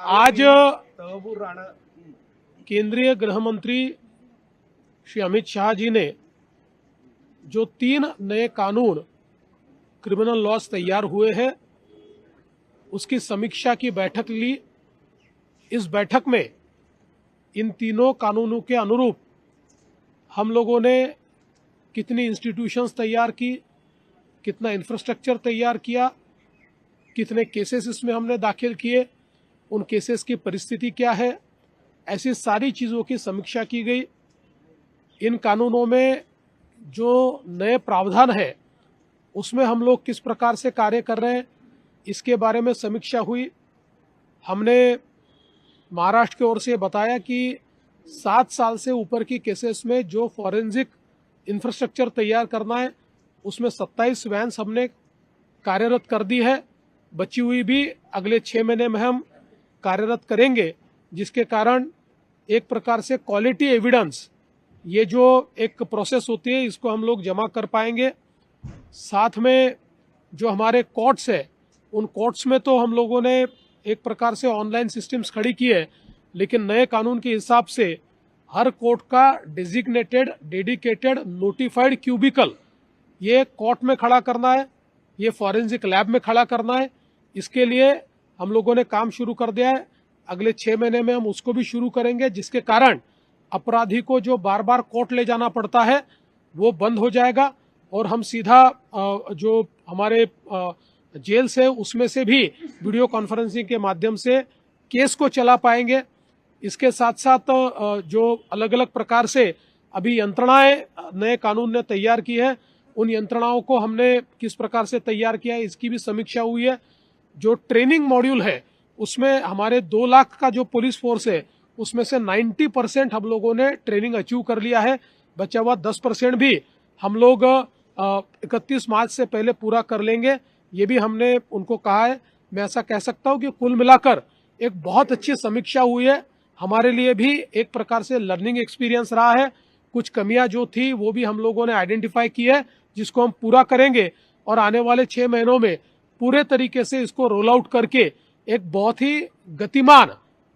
आज केंद्रीय गृह मंत्री श्री अमित शाह जी ने जो 3 नए कानून क्रिमिनल लॉज तैयार हुए हैं उसकी समीक्षा की बैठक ली। इस बैठक में इन तीनों कानूनों के अनुरूप हम लोगों ने कितनी इंस्टीट्यूशंस तैयार की, कितना इंफ्रास्ट्रक्चर तैयार किया, कितने केसेस इसमें हमने दाखिल किए, उन केसेस की परिस्थिति क्या है, ऐसी सारी चीज़ों की समीक्षा की गई। इन कानूनों में जो नए प्रावधान है उसमें हम लोग किस प्रकार से कार्य कर रहे हैं इसके बारे में समीक्षा हुई। हमने महाराष्ट्र की ओर से बताया कि 7 साल से ऊपर की केसेस में जो फॉरेंसिक इंफ्रास्ट्रक्चर तैयार करना है उसमें 27 वैन्स हमने कार्यरत कर दी है। बची हुई भी अगले 6 महीने में हम कार्यरत करेंगे, जिसके कारण एक प्रकार से क्वालिटी एविडेंस, ये जो एक प्रोसेस होती है, इसको हम लोग जमा कर पाएंगे। साथ में जो हमारे कोर्ट्स है, उन कोर्ट्स में तो हम लोगों ने एक प्रकार से ऑनलाइन सिस्टम्स खड़ी की है, लेकिन नए कानून के हिसाब से हर कोर्ट का डेजिग्नेटेड, डेडिकेटेड, नोटिफाइड क्यूबिकल ये कोर्ट में खड़ा करना है, ये फॉरेंसिक लैब में खड़ा करना है। इसके लिए हम लोगों ने काम शुरू कर दिया है। अगले 6 महीने में हम उसको भी शुरू करेंगे, जिसके कारण अपराधी को जो बार बार कोर्ट ले जाना पड़ता है वो बंद हो जाएगा और हम सीधा जो हमारे जेल से उसमें से भी वीडियो कॉन्फ्रेंसिंग के माध्यम से केस को चला पाएंगे। इसके साथ साथ जो अलग अलग प्रकार से अभी यंत्रणाएं नए कानून ने तैयार की है, उन यंत्रणाओं को हमने किस प्रकार से तैयार किया है इसकी भी समीक्षा हुई है। जो ट्रेनिंग मॉड्यूल है उसमें हमारे 2 लाख का जो पुलिस फोर्स है उसमें से 90% हम लोगों ने ट्रेनिंग अचीव कर लिया है। बचा हुआ 10% भी हम लोग 31 मार्च से पहले पूरा कर लेंगे, ये भी हमने उनको कहा है। मैं ऐसा कह सकता हूं कि कुल मिलाकर एक बहुत अच्छी समीक्षा हुई है। हमारे लिए भी एक प्रकार से लर्निंग एक्सपीरियंस रहा है। कुछ कमियां जो थी वो भी हम लोगों ने आइडेंटिफाई की है, जिसको हम पूरा करेंगे और आने वाले 6 महीनों में पूरे तरीके से इसको रोल आउट करके एक बहुत ही गतिमान,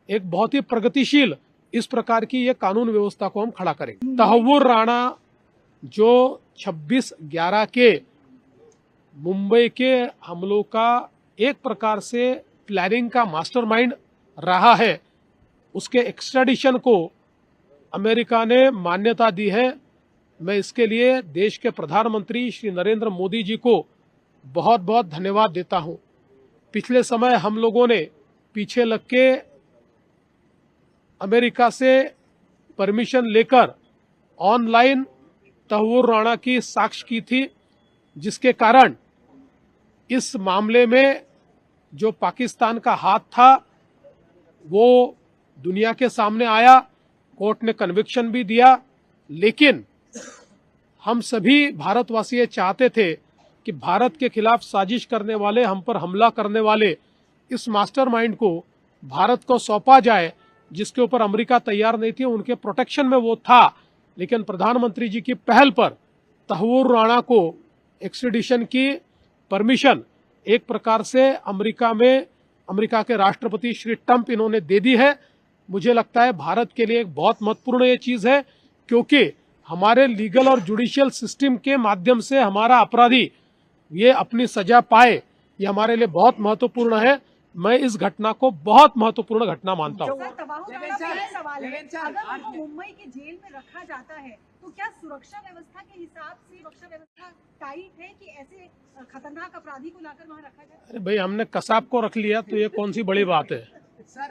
एक बहुत ही प्रगतिशील इस प्रकार की ये कानून व्यवस्था को हम खड़ा करेंगे। तहव्वुर राणा जो 26/11 के मुंबई के हमलों का एक प्रकार से प्लानिंग का मास्टरमाइंड रहा है, उसके एक्स्ट्राडिशन को अमेरिका ने मान्यता दी है। मैं इसके लिए देश के प्रधानमंत्री श्री नरेंद्र मोदी जी को बहुत बहुत धन्यवाद देता हूं। पिछले समय हम लोगों ने पीछे लग के अमेरिका से परमिशन लेकर ऑनलाइन तहव्वुर राणा की साक्ष्य की थी, जिसके कारण इस मामले में जो पाकिस्तान का हाथ था वो दुनिया के सामने आया। कोर्ट ने कन्विक्शन भी दिया, लेकिन हम सभी भारतवासी ये चाहते थे कि भारत के खिलाफ साजिश करने वाले, हम पर हमला करने वाले इस मास्टरमाइंड को भारत को सौंपा जाए, जिसके ऊपर अमेरिका तैयार नहीं थी, उनके प्रोटेक्शन में वो था। लेकिन प्रधानमंत्री जी की पहल पर तहव्वुर राणा को एक्स्ट्रेडिशन की परमिशन एक प्रकार से अमेरिका के राष्ट्रपति श्री ट्रंप इन्होंने दे दी है। मुझे लगता है भारत के लिए एक बहुत महत्वपूर्ण ये चीज है, क्योंकि हमारे लीगल और जुडिशियल सिस्टम के माध्यम से हमारा अपराधी ये अपनी सजा पाए, ये हमारे लिए बहुत महत्वपूर्ण है। मैं इस घटना को बहुत महत्वपूर्ण घटना मानता हूँ। अगर मुंबई की जेल में रखा जाता है तो क्या सुरक्षा व्यवस्था के हिसाब से सुरक्षा व्यवस्था टाइट है कि ऐसे खतरनाक अपराधी को लाकर वहाँ रखा जाए? अरे भाई, हमने कसाब को रख लिया तो ये कौन सी बड़ी बात है।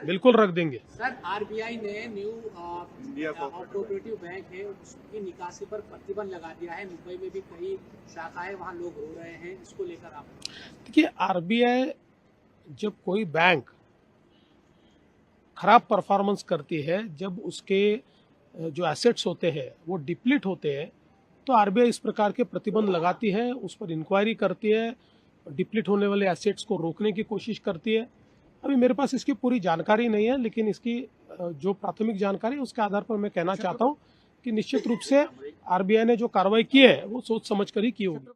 बिल्कुल रख देंगे। सर, आरबीआई ने न्यू कोऑपरेटिव बैंक है उसकी निकासी पर प्रतिबंध लगा दिया है। मुंबई में भी कई शाखाएं, वहाँ लोग रो रहे हैं, इसको लेकर आप? देखिए, आरबीआई जब कोई बैंक खराब परफॉर्मेंस करती है, जब उसके जो एसेट्स होते हैं वो डिप्लीट होते हैं, तो आरबीआई इस प्रकार के प्रतिबंध लगाती है, उस पर इंक्वायरी करती है, डिप्लीट होने वाले एसेट्स को रोकने की कोशिश करती है। अभी मेरे पास इसकी पूरी जानकारी नहीं है, लेकिन इसकी जो प्राथमिक जानकारी है उसके आधार पर मैं कहना चाहता हूं कि निश्चित रूप से आरबीआई ने जो कार्रवाई की है वो सोच समझ कर ही की होगी।